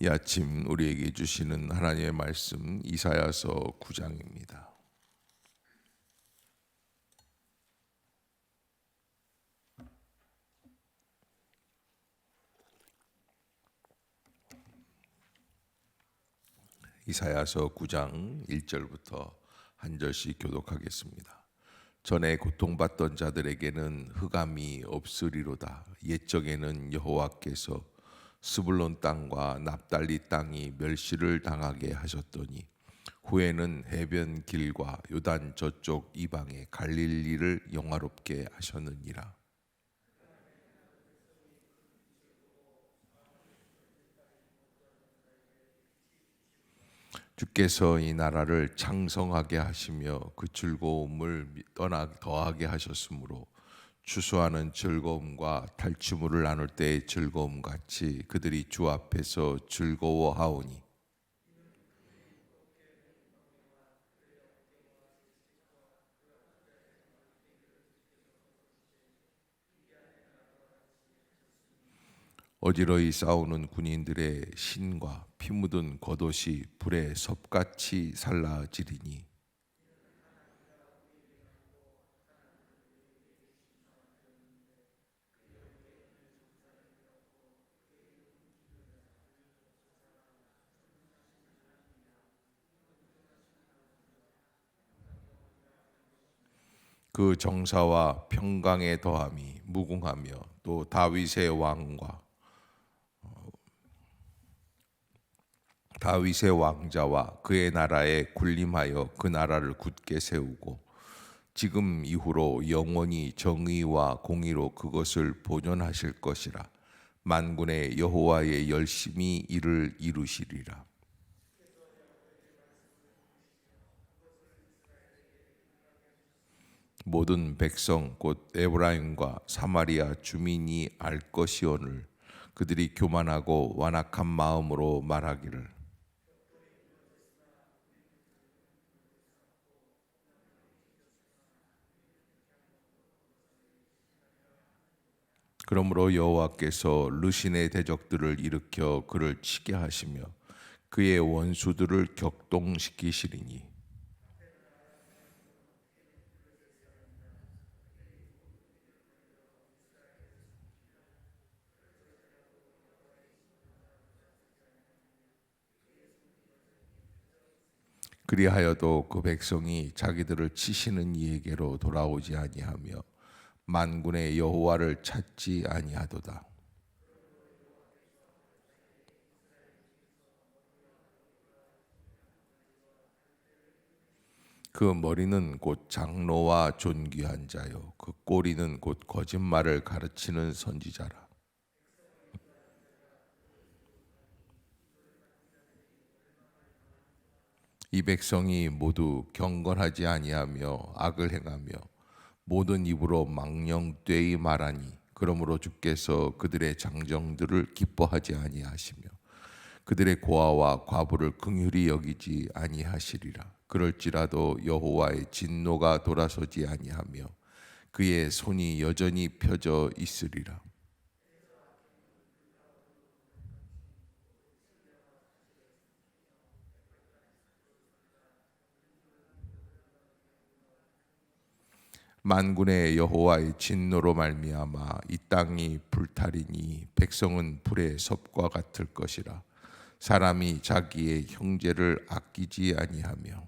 이 아침 우리에게 주시는 하나님의 말씀 이사야서 9장입니다. 이사야서 9장 1절부터 한 절씩 교독하겠습니다. 전에 고통받던 자들에게는 흑암이 없으리로다. 옛적에는 여호와께서 스불론 땅과 납달리 땅이 멸시를 당하게 하셨더니 후에는 해변 길과 요단 저쪽 이방의 갈릴리를 영화롭게 하셨느니라. 주께서 이 나라를 창성하게 하시며 그 즐거움을 더하게 하셨으므로 추수하는 즐거움과 탈취물을 나눌 때의 즐거움 같이 그들이 주 앞에서 즐거워하오니 어지러이 싸우는 군인들의 신과 피 묻은 겉옷이 불에 섭같이 살라지리니 그 정사와 평강의 더함이 무궁하며 또 다윗의 왕자와 그의 나라에 군림하여 그 나라를 굳게 세우고 지금 이후로 영원히 정의와 공의로 그것을 보존하실 것이라. 만군의 여호와의 열심히 이를 이루시리라. 모든 백성 곧 에브라임과 사마리아 주민이 알 것이오늘 그들이 교만하고 완악한 마음으로 말하기를 그러므로 여호와께서 르신의 대적들을 일으켜 그를 치게 하시며 그의 원수들을 격동시키시리니 그리하여도 그 백성이 자기들을 치시는 이에게로 돌아오지 아니하며 만군의 여호와를 찾지 아니하도다. 그 머리는 곧 장로와 존귀한 자요 그 꼬리는 곧 거짓말을 가르치는 선지자라. 이 백성이 모두 경건하지 아니하며 악을 행하며 모든 입으로 망령되이 말하니 그러므로 주께서 그들의 장정들을 기뻐하지 아니하시며 그들의 고아와 과부를 긍휼히 여기지 아니하시리라. 그럴지라도 여호와의 진노가 돌아서지 아니하며 그의 손이 여전히 펴져 있으리라. 만군의 여호와의 진노로 말미암아 이 땅이 불타리니 백성은 불의 섭과 같을 것이라. 사람이 자기의 형제를 아끼지 아니하며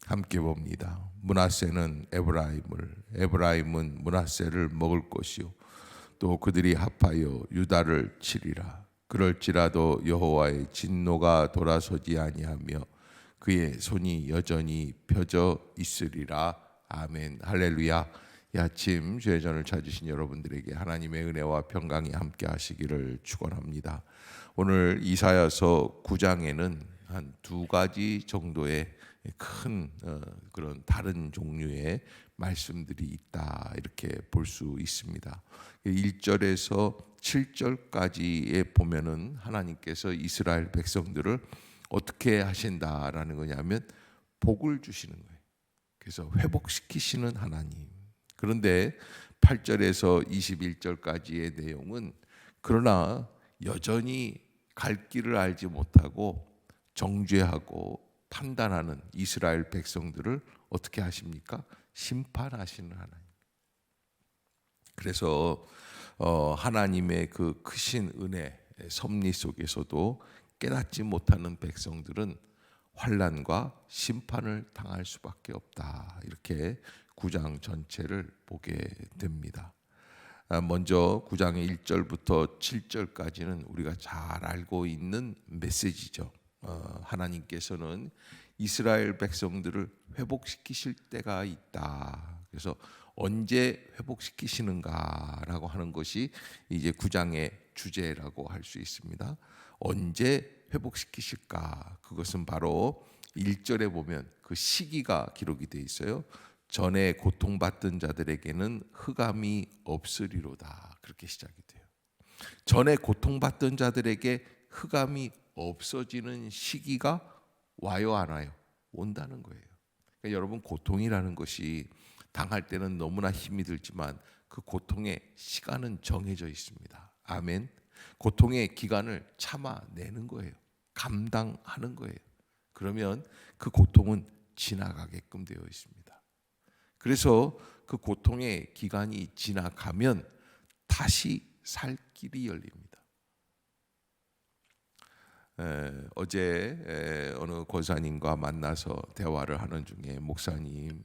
함께 봅니다. 므낫세는 에브라임은 므낫세를 먹을 것이요 또 그들이 합하여 유다를 치리라. 그럴지라도 여호와의 진노가 돌아서지 아니하며 그의 손이 여전히 펴져 있으리라. 아멘. 할렐루야. 이 아침 주의 전을 찾으신 여러분들에게 하나님의 은혜와 평강이 함께 하시기를 축원합니다. 오늘 이사야서 9장에는 한 두 가지 정도의 큰 그런 다른 종류의 말씀들이 있다 이렇게 볼 수 있습니다. 1절에서 7절까지에 보면은 하나님께서 이스라엘 백성들을 어떻게 하신다라는 거냐면 복을 주시는 거예요. 그래서 회복시키시는 하나님. 그런데 8절에서 21절까지의 내용은 그러나 여전히 갈 길을 알지 못하고 정죄하고 판단하는 이스라엘 백성들을 어떻게 하십니까? 심판하시는 하나님. 그래서 하나님의 그 크신 은혜, 섭리 속에서도 깨닫지 못하는 백성들은 환난과 심판을 당할 수밖에 없다. 이렇게 9장 전체를 보게 됩니다. 먼저 9장의 1절부터 7절까지는 우리가 잘 알고 있는 메시지죠. 하나님께서는 이스라엘 백성들을 회복시키실 때가 있다. 그래서 언제 회복시키시는가라고 하는 것이 이제 9장의 주제라고 할 수 있습니다. 언제 회복시키실까? 그것은 바로 1절에 보면 그 시기가 기록이 되어 있어요. 전에 고통받던 자들에게는 흑암이 없으리로다. 그렇게 시작이 돼요. 전에 고통받던 자들에게 흑암이 없어지는 시기가 와요, 안 와요? 온다는 거예요. 그러니까 여러분, 고통이라는 것이 당할 때는 너무나 힘이 들지만 그 고통의 시간은 정해져 있습니다. 아멘. 고통의 기간을 참아내는 거예요. 감당하는 거예요. 그러면 그 고통은 지나가게끔 되어 있습니다. 그래서 그 고통의 기간이 지나가면 다시 살 길이 열립니다. 어제 어느 권사님과 만나서 대화를 하는 중에, 목사님,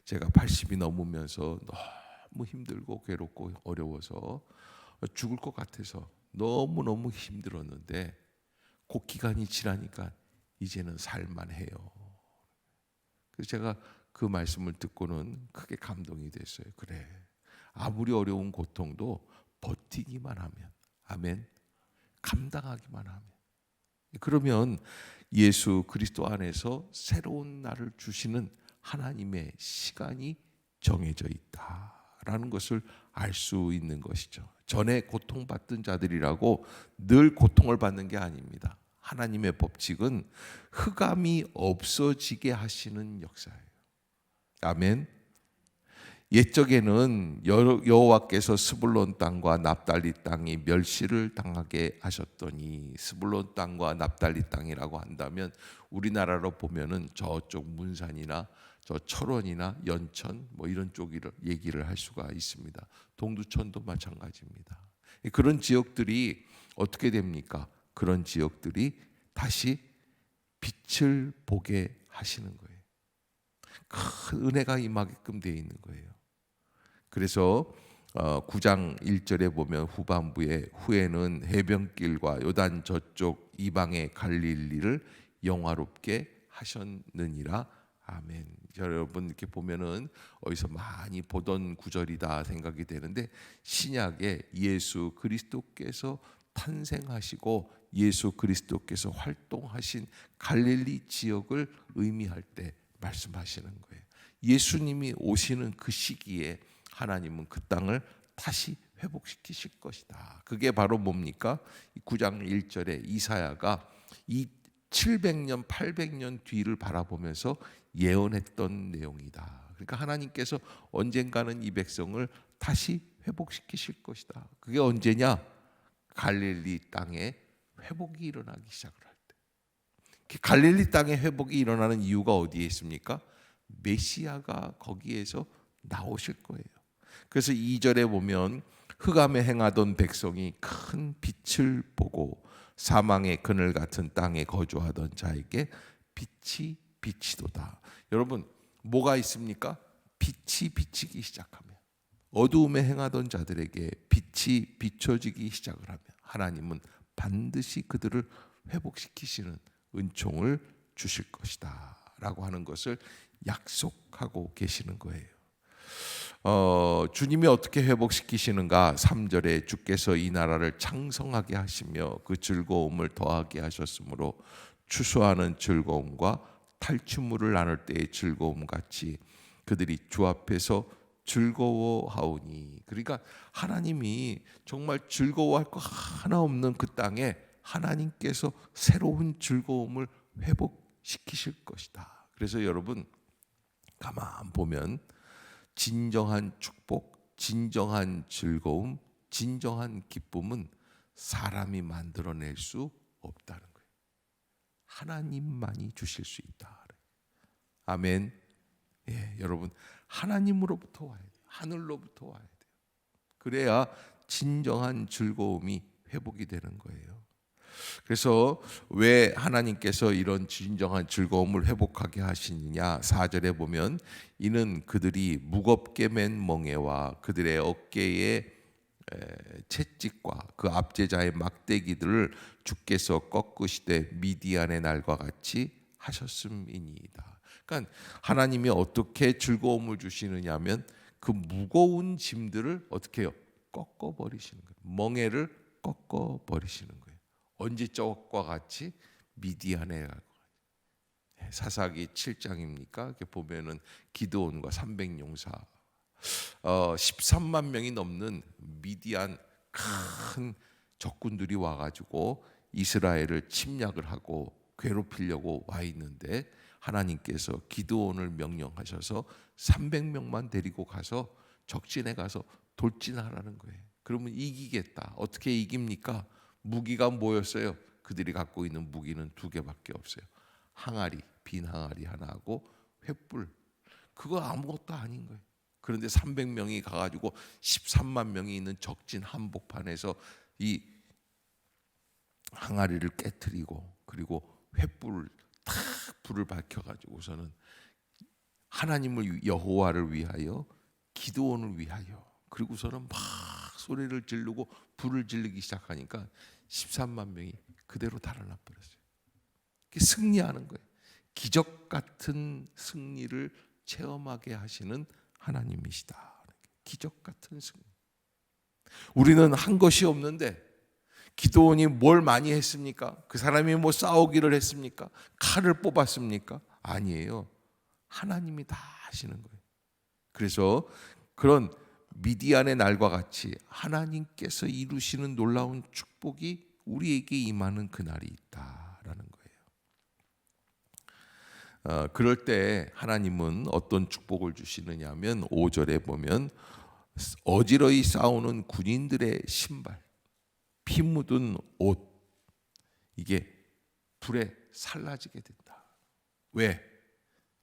제가 80이 넘으면서 너무 힘들고 괴롭고 어려워서 죽을 것 같아서 너무너무 힘들었는데 그 기간이 지나니까 이제는 살만해요. 그래서 제가 그 말씀을 듣고는 크게 감동이 됐어요. 그래, 아무리 어려운 고통도 버티기만 하면, 아멘, 감당하기만 하면, 그러면 예수 그리스도 안에서 새로운 나를 주시는 하나님의 시간이 정해져 있다라는 것을 알 수 있는 것이죠. 전에 고통받던 자들이라고 늘 고통을 받는 게 아닙니다. 하나님의 법칙은 흑암이 없어지게 하시는 역사예요. 아멘. 옛적에는 여호와께서 스불론 땅과 납달리 땅이 멸시를 당하게 하셨더니, 스불론 땅과 납달리 땅이라고 한다면 우리나라로 보면은 저쪽 문산이나 저 철원이나 연천 뭐 이런 쪽을 얘기를 할 수가 있습니다. 동두천도 마찬가지입니다. 그런 지역들이 어떻게 됩니까? 그런 지역들이 다시 빛을 보게 하시는 거예요. 큰 은혜가 임하게끔 되어 있는 거예요. 그래서 9장 1절에 보면 후반부에 후에는 해변길과 요단 저쪽 이방의 갈릴리를 영화롭게 하셨느니라. 아멘. 여러분, 이렇게 보면은 어디서 많이 보던 구절이다 생각이 되는데, 신약에 예수 그리스도께서 탄생하시고 예수 그리스도께서 활동하신 갈릴리 지역을 의미할 때 말씀하시는 거예요. 예수님이 오시는 그 시기에 하나님은 그 땅을 다시 회복시키실 것이다. 그게 바로 뭡니까? 9장 1절에 이사야가 이 700년, 800년 뒤를 바라보면서 예언했던 내용이다. 그러니까 하나님께서 언젠가는 이 백성을 다시 회복시키실 것이다. 그게 언제냐? 갈릴리 땅에 회복이 일어나기 시작을 할 때. 갈릴리 땅에 회복이 일어나는 이유가 어디에 있습니까? 메시아가 거기에서 나오실 거예요. 그래서 2절에 보면 흑암에 행하던 백성이 큰 빛을 보고 사망의 그늘 같은 땅에 거주하던 자에게 빛이 비치도다. 여러분, 뭐가 있습니까? 빛이 비치기 시작하면, 어두움에 행하던 자들에게 빛이 비춰지기 시작을 하면 하나님은 반드시 그들을 회복시키시는 은총을 주실 것이다 라고 하는 것을 약속하고 계시는 거예요. 주님이 어떻게 회복시키시는가? 3절에 주께서 이 나라를 창성하게 하시며 그 즐거움을 더하게 하셨으므로 추수하는 즐거움과 탈취물을 나눌 때의 즐거움 같이 그들이 주 앞에서 즐거워하오니. 그러니까 하나님이 정말 즐거워할 거 하나 없는 그 땅에 하나님께서 새로운 즐거움을 회복시키실 것이다. 그래서 여러분, 가만 보면 진정한 축복, 진정한 즐거움, 진정한 기쁨은 사람이 만들어낼 수 없다는 거예요. 하나님만이 주실 수 있다. 아멘. 예, 여러분 하나님으로부터 와야 돼요. 하늘로부터 와야 돼요. 그래야 진정한 즐거움이 회복이 되는 거예요. 그래서 왜 하나님께서 이런 진정한 즐거움을 회복하게 하시느냐? 4절에 보면 이는 그들이 무겁게 맨 멍에와 그들의 어깨에 채찍과 그 압제자의 막대기들을 주께서 꺾으시되 미디안의 날과 같이 하셨음이니이다. 그러니까 하나님이 어떻게 즐거움을 주시느냐면 그 무거운 짐들을 어떻게 해요? 꺾어버리시는 거예요. 멍에를 꺾어버리시는 거예요. 언제적과 같이 미디안에 사사기 7장입니까? 이렇게 보면은 기드온과 300용사 13만 명이 넘는 미디안 큰 적군들이 와가지고 이스라엘을 침략을 하고 괴롭히려고 와 있는데 하나님께서 기드온을 명령하셔서 300명만 데리고 가서 적진에 가서 돌진하라는 거예요. 그러면 이기겠다. 어떻게 이깁니까? 무기가 뭐였어요? 그들이 갖고 있는 무기는 2개밖에 없어요. 항아리, 빈 항아리 하나하고 횃불. 그거 아무것도 아닌 거예요. 그런데 300명이 가가지고 13만 명이 있는 적진 한복판에서 이 항아리를 깨트리고 그리고 횃불을 탁 불을 밝혀가지고서는 하나님을 여호와를 위하여 기드온을 위하여 그리고서는 막 소리를 지르고 불을 지르기 시작하니까 13만 명이 그대로 달아나 버렸어요. 승리하는 거예요. 기적 같은 승리를 체험하게 하시는 하나님이시다. 기적 같은 승리. 우리는 한 것이 없는데 기드온이 뭘 많이 했습니까? 그 사람이 뭐 싸우기를 했습니까? 칼을 뽑았습니까? 아니에요. 하나님이 다 하시는 거예요. 그래서 그런 미디안의 날과 같이 하나님께서 이루시는 놀라운 축복이 우리에게 임하는 그날이 있다라는 거예요. 그럴 때 하나님은 어떤 축복을 주시느냐 하면 5절에 보면 어지러이 싸우는 군인들의 신발, 피 묻은 옷, 이게 불에 살라지게 된다. 왜?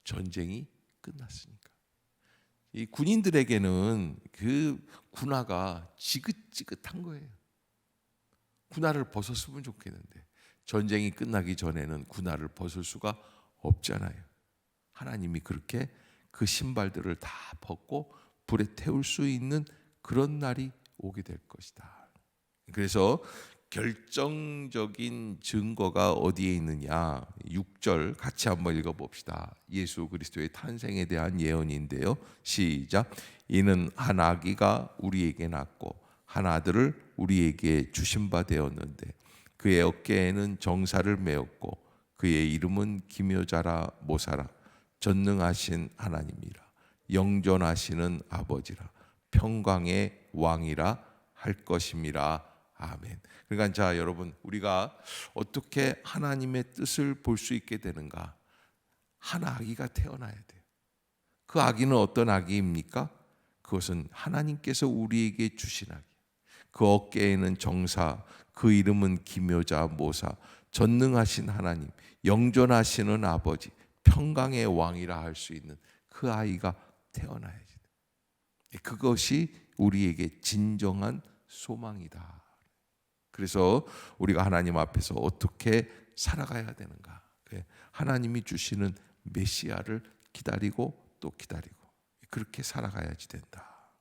전쟁이 끝났으니까. 이 군인들에게는 그 군화가 지긋지긋한 거예요. 군화를 벗었으면 좋겠는데 전쟁이 끝나기 전에는 군화를 벗을 수가 없잖아요. 하나님이 그렇게 그 신발들을 다 벗고 불에 태울 수 있는 그런 날이 오게 될 것이다. 그래서 결정적인 증거가 어디에 있느냐? 6절 같이 한번 읽어봅시다. 예수 그리스도의 탄생에 대한 예언인데요. 시작. 이는 한 아기가 우리에게 낳고 한 아들을 우리에게 주신 바 되었는데 그의 어깨에는 정사를 메었고 그의 이름은 기묘자라 모사라 전능하신 하나님이라 영존하시는 아버지라 평강의 왕이라 할 것임이라. 아멘. 그러니까 자 여러분 우리가 어떻게 하나님의 뜻을 볼 수 있게 되는가? 한 아기가 태어나야 돼요. 그 아기는 어떤 아기입니까? 그것은 하나님께서 우리에게 주신 아기. 그 어깨에는 정사, 그 이름은 기묘자 모사, 전능하신 하나님, 영존하시는 아버지, 평강의 왕이라 할 수 있는 그 아이가 태어나야지. 그것이 우리에게 진정한 소망이다. 그래서 우리가 하나님 앞에서 어떻게 살아가야 되는가? 하나님이 주시는 메시아를 기다리고 또 기다리고 그렇게 살아가야지 된다.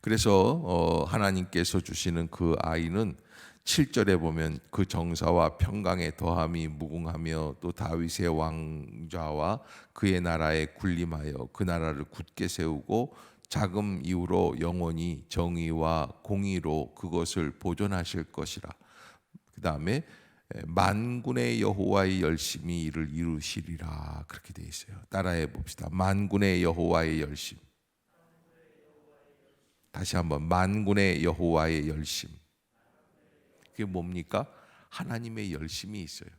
그래서 하나님께서 주시는 그 아이는 7절에 보면 그 정사와 평강의 더함이 무궁하며 또 다윗의 왕좌와 그의 나라에 군림하여 그 나라를 굳게 세우고 자금 이후로 영원히 정의와 공의로 그것을 보존하실 것이라. 그 다음에 만군의 여호와의 열심이 이를 이루시리라. 그렇게 되어 있어요. 따라해 봅시다. 만군의 여호와의 열심. 다시 한번 만군의 여호와의 열심. 그게 뭡니까? 하나님의 열심이 있어요.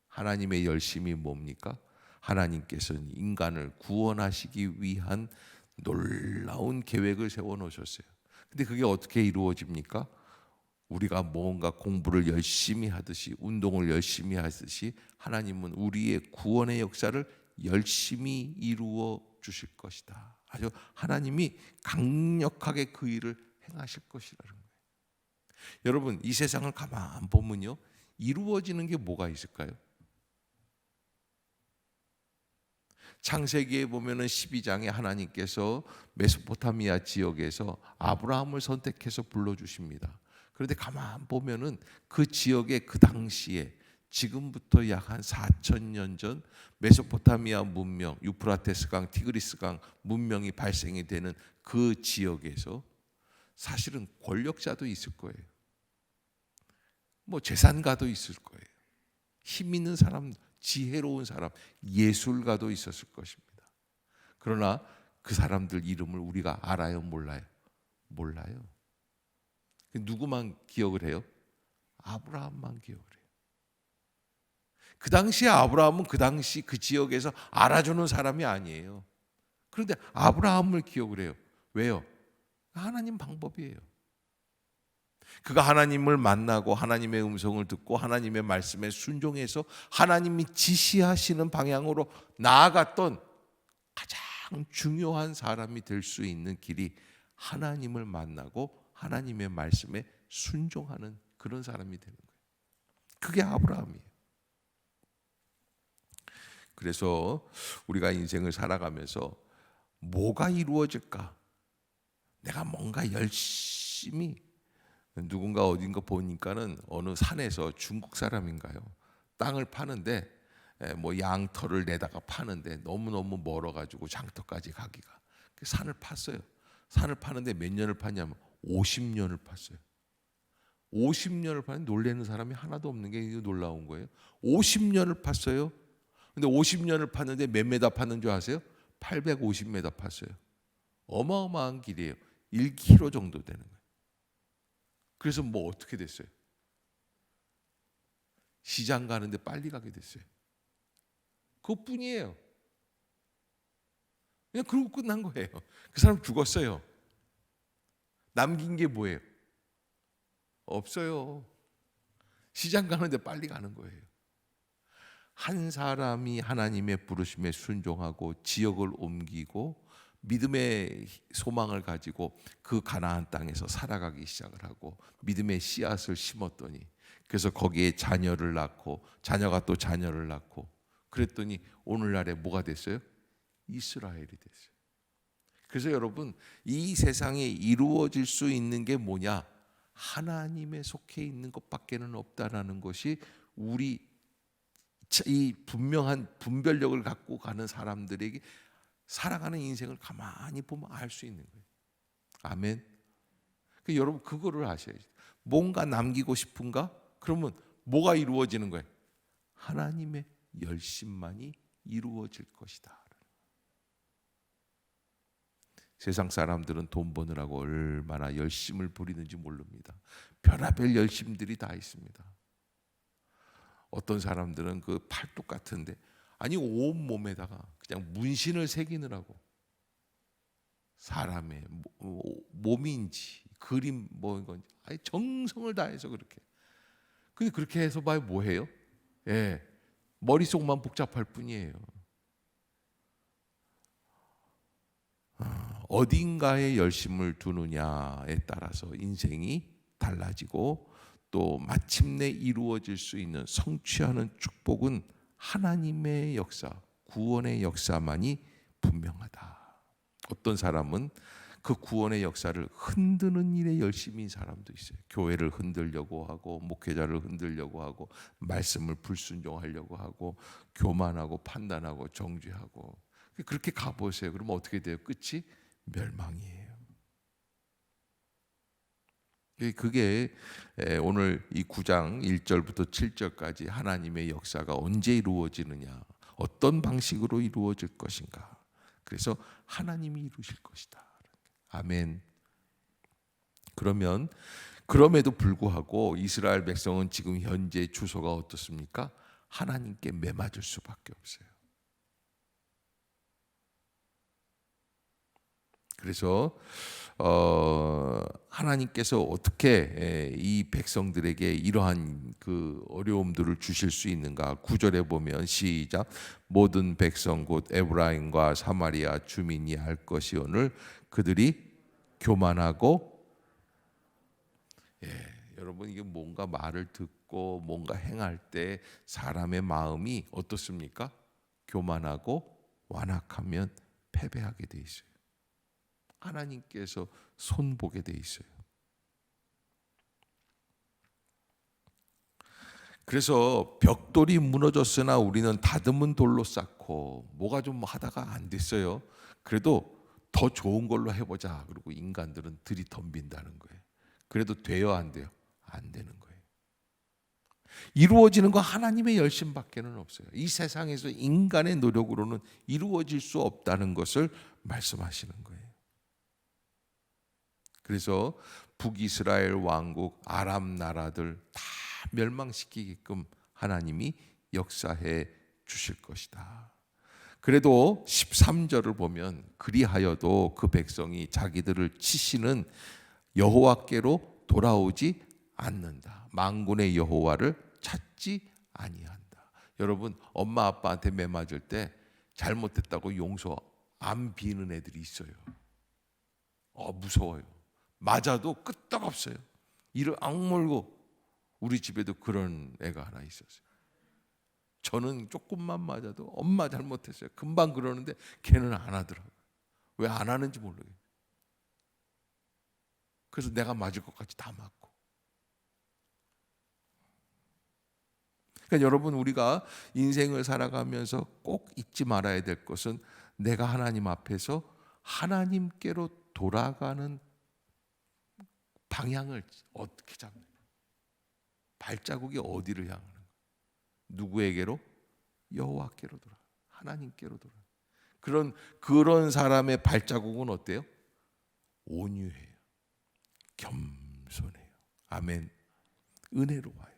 하나님의 열심이 뭡니까? 하나님께서는 인간을 구원하시기 위한 놀라운 계획을 세워놓으셨어요. 근데 그게 어떻게 이루어집니까? 우리가 뭔가 공부를 열심히 하듯이, 운동을 열심히 하듯이 하나님은 우리의 구원의 역사를 열심히 이루어 주실 것이다. 아주 하나님이 강력하게 그 일을 행하실 것이라는 거예요. 여러분, 이 세상을 가만 보면요, 이루어지는 게 뭐가 있을까요? 창세기에 보면은 12장에 하나님께서 메소포타미아 지역에서 아브라함을 선택해서 불러주십니다. 그런데 가만 보면은 그 지역에 그 당시에 지금부터 약 한 4,000년 전 메소포타미아 문명, 유프라테스 강, 티그리스 강 문명이 발생이 되는 그 지역에서 사실은 권력자도 있을 거예요. 뭐 재산가도 있을 거예요. 힘 있는 사람, 지혜로운 사람, 예술가도 있었을 것입니다. 그러나 그 사람들 이름을 우리가 알아요, 몰라요? 몰라요. 누구만 기억을 해요? 아브라함만 기억을 해요. 그 당시에 아브라함은 그 당시 그 지역에서 알아주는 사람이 아니에요. 그런데 아브라함을 기억을 해요. 왜요? 하나님 방법이에요. 그가 하나님을 만나고 하나님의 음성을 듣고 하나님의 말씀에 순종해서 하나님이 지시하시는 방향으로 나아갔던 가장 중요한 사람이 될 수 있는 길이 하나님을 만나고 하나님의 말씀에 순종하는 그런 사람이 되는 거예요. 그게 아브라함이에요. 그래서 우리가 인생을 살아가면서 뭐가 이루어질까? 내가 뭔가 열심히, 누군가 어딘가 보니까는 어느 산에서 중국 사람인가요? 땅을 파는데 뭐 양털을 내다가 파는데 너무너무 멀어가지고 장터까지 가기가, 산을 팠어요. 산을 파는데 몇 년을 팠냐면 50년을 팠어요. 50년을 파는, 놀라는 사람이 하나도 없는 게 놀라운 거예요. 50년을 팠어요. 근데 50년을 팠는데 몇 메다 팠는 줄 아세요? 850m 팠어요. 어마어마한 길이에요. 1km 정도 되는 거예요. 그래서 뭐 어떻게 됐어요? 시장 가는데 빨리 가게 됐어요. 그것뿐이에요. 그냥 그러고 끝난 거예요. 그 사람 죽었어요. 남긴 게 뭐예요? 없어요. 시장 가는데 빨리 가는 거예요. 한 사람이 하나님의 부르심에 순종하고 지역을 옮기고 믿음의 소망을 가지고 그 가나안 땅에서 살아가기 시작을 하고 믿음의 씨앗을 심었더니, 그래서 거기에 자녀를 낳고 자녀가 또 자녀를 낳고 그랬더니 오늘날에 뭐가 됐어요? 이스라엘이 됐어요. 그래서 여러분, 이 세상에 이루어질 수 있는 게 뭐냐? 하나님에 속해 있는 것밖에는 없다라는 것이 우리 이 분명한 분별력을 갖고 가는 사람들에게 살아가는 인생을 가만히 보면 알 수 있는 거예요. 아멘. 여러분, 그거를 아셔야죠. 뭔가 남기고 싶은가? 그러면 뭐가 이루어지는 거예요? 하나님의 열심만이 이루어질 것이다. 세상 사람들은 돈 버느라고 얼마나 열심을 부리는지 모릅니다. 별의별 열심들이 다 있습니다. 어떤 사람들은 그 팔뚝 같은데, 아니 온 몸에다가 그냥 문신을 새기느라고, 사람의 몸인지 그림 뭐 건지 아니 정성을 다해서 그렇게. 근데 그렇게 해서 봐요, 뭐해요? 예, 머릿속만 복잡할 뿐이에요. 어딘가에 열심을 두느냐에 따라서 인생이 달라지고 또 마침내 이루어질 수 있는 성취하는 축복은 하나님의 역사, 구원의 역사만이 분명하다. 어떤 사람은 그 구원의 역사를 흔드는 일에 열심인 사람도 있어요. 교회를 흔들려고 하고 목회자를 흔들려고 하고 말씀을 불순종하려고 하고 교만하고 판단하고 정죄하고, 그렇게 가보세요. 그러면 어떻게 돼요? 끝이 멸망이에요. 그게 오늘 이 9장 1절부터 7절까지 하나님의 역사가 언제 이루어지느냐, 어떤 방식으로 이루어질 것인가. 그래서 하나님이 이루실 것이다. 아멘. 그러면 그럼에도 불구하고 이스라엘 백성은 지금 현재 주소가 어떻습니까? 하나님께 매맞을 수밖에 없어요. 그래서 하나님께서 어떻게 이 백성들에게 이러한 그 어려움들을 주실 수 있는가? 9절에 보면 시작. 모든 백성 곧 에브라임과 사마리아 주민이 알 것이오늘 그들이 교만하고, 여러분 이게 뭔가 말을 듣고 뭔가 행할 때 사람의 마음이 어떻습니까? 교만하고 완악하면 패배하게 돼 있어요. 하나님께서 손보게 돼 있어요. 그래서 벽돌이 무너졌으나 우리는 다듬은 돌로 쌓고, 뭐가 좀 하다가 안 됐어요. 그래도 더 좋은 걸로 해보자. 그리고 인간들은 들이덤빈다는 거예요. 그래도 돼요, 안 돼요? 안 되는 거예요. 이루어지는 거 하나님의 열심밖에는 없어요. 이 세상에서 인간의 노력으로는 이루어질 수 없다는 것을 말씀하시는 거예요. 그래서 북이스라엘 왕국, 아람 나라들 다 멸망시키게끔 하나님이 역사해 주실 것이다. 그래도 13절을 보면 그리하여도 그 백성이 자기들을 치시는 여호와께로 돌아오지 않는다. 만군의 여호와를 찾지 아니한다. 여러분, 엄마 아빠한테 매 맞을 때 잘못됐다고 용서 안 비는 애들이 있어요. 무서워요. 맞아도 끄떡없어요. 이를 악물고. 우리 집에도 그런 애가 하나 있었어요. 저는 조금만 맞아도 엄마 잘못했어요. 금방 그러는데 걔는 안 하더라고요. 왜 안 하는지 모르겠어요. 그래서 내가 맞을 것 같이 다 맞고. 그러니까 여러분, 우리가 인생을 살아가면서 꼭 잊지 말아야 될 것은 내가 하나님 앞에서 하나님께로 돌아가는 방향을 어떻게 잡는 거예요? 발자국이 어디를 향하는 거예요? 누구에게로? 여호와께로 돌아. 하나님께로 돌아. 그런 사람의 발자국은 어때요? 온유해요. 겸손해요. 아멘. 은혜로워요.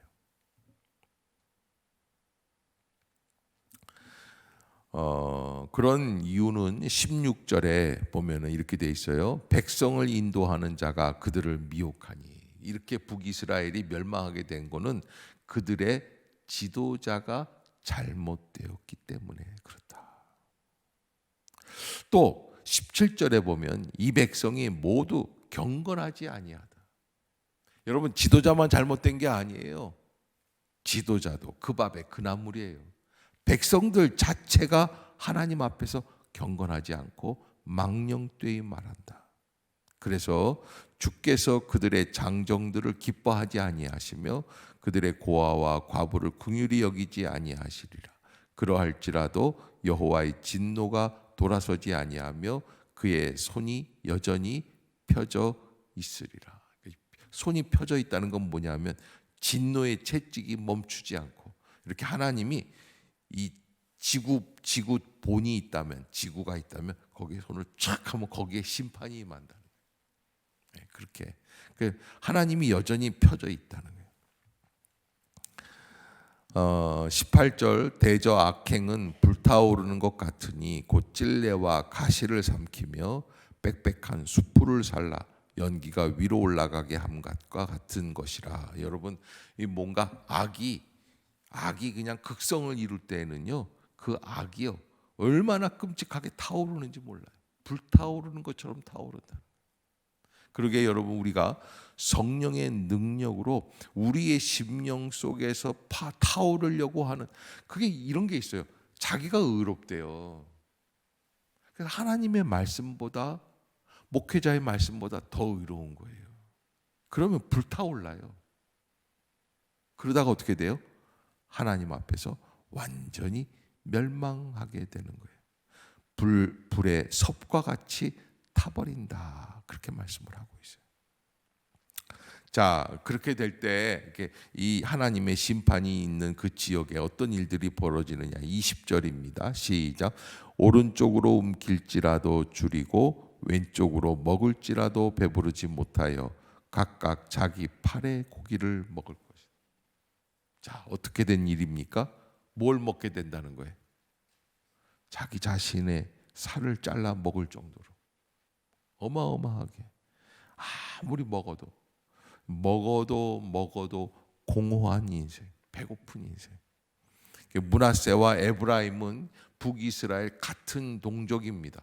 그런 이유는 16절에 보면은 이렇게 돼 있어요. 백성을 인도하는 자가 그들을 미혹하니. 이렇게 북이스라엘이 멸망하게 된 거는 그들의 지도자가 잘못되었기 때문에 그렇다. 또 17절에 보면 이 백성이 모두 경건하지 아니하다. 여러분, 지도자만 잘못된 게 아니에요. 지도자도 그 밥에 그 나물이에요. 백성들 자체가 하나님 앞에서 경건하지 않고 망령되이 말한다. 그래서 주께서 그들의 장정들을 기뻐하지 아니하시며 그들의 고아와 과부를 긍휼히 여기지 아니하시리라. 그러할지라도 여호와의 진노가 돌아서지 아니하며 그의 손이 여전히 펴져 있으리라. 손이 펴져 있다는 건 뭐냐면 진노의 채찍이 멈추지 않고, 이렇게 하나님이 이 지구 본이 있다면, 지구가 있다면 거기에 손을 촥 하면 거기에 심판이 임한다. 그렇게 하나님이 여전히 펴져 있다는 거예요. 18절 대저 악행은 불타오르는 것 같으니 곧 찔레와 가시를 삼키며 빽빽한 수풀을 살라 연기가 위로 올라가게 함 것과 같은 것이라. 여러분, 이 뭔가 악이 그냥 극성을 이룰 때에는요, 그 악이요 얼마나 끔찍하게 타오르는지 몰라요. 불타오르는 것처럼 타오른다. 그러게 여러분, 우리가 성령의 능력으로 우리의 심령 속에서 타오르려고 하는, 그게 이런 게 있어요. 자기가 의롭대요. 그래서 하나님의 말씀보다, 목회자의 말씀보다 더 의로운 거예요. 그러면 불타올라요. 그러다가 어떻게 돼요? 하나님 앞에서 완전히 멸망하게 되는 거예요. 불의 섭과 같이 타버린다. 그렇게 말씀을 하고 있어요. 자, 그렇게 될 때 이 하나님의 심판이 있는 그 지역에 어떤 일들이 벌어지느냐. 20절입니다. 시작. 오른쪽으로 움킬지라도 줄이고 왼쪽으로 먹을지라도 배부르지 못하여 각각 자기 팔의 고기를 먹을 것이다. 자, 어떻게 된 일입니까? 뭘 먹게 된다는 거예요? 자기 자신의 살을 잘라 먹을 정도로. 어마어마하게. 아무리 먹어도 공허한 인생, 배고픈 인생. 므낫세와 에브라임은 북이스라엘 같은 동족입니다.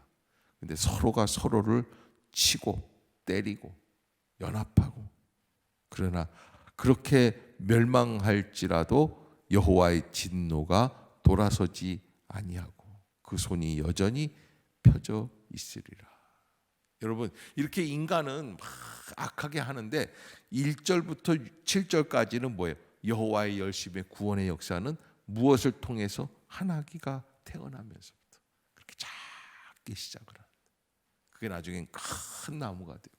근데 서로가 서로를 치고 때리고 연합하고, 그러나 그렇게 멸망할지라도 여호와의 진노가 돌아서지 아니하고 그 손이 여전히 펴져 있으리라. 여러분, 이렇게 인간은 막 악하게 하는데 1절부터 7절까지는 뭐예요? 여호와의 열심의 구원의 역사는 무엇을 통해서 한 아기가 태어나면서부터 그렇게 작게 시작을 합니다. 그게 나중엔 큰 나무가 되고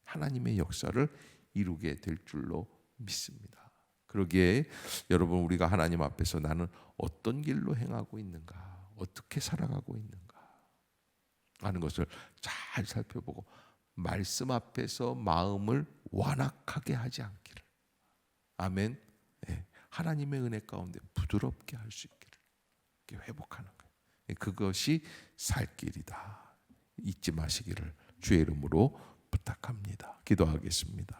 하나님의 역사를 이루게 될 줄로 믿습니다. 그러기에 여러분, 우리가 하나님 앞에서 나는 어떤 길로 행하고 있는가, 어떻게 살아가고 있는가 하는 것을 잘 살펴보고 말씀 앞에서 마음을 완악하게 하지 않기를, 아멘. 네, 하나님의 은혜 가운데 부드럽게 할 수 있기를 회복하는 거예요. 그것이 살 길이다. 잊지 마시기를 주의 이름으로 부탁합니다. 기도하겠습니다.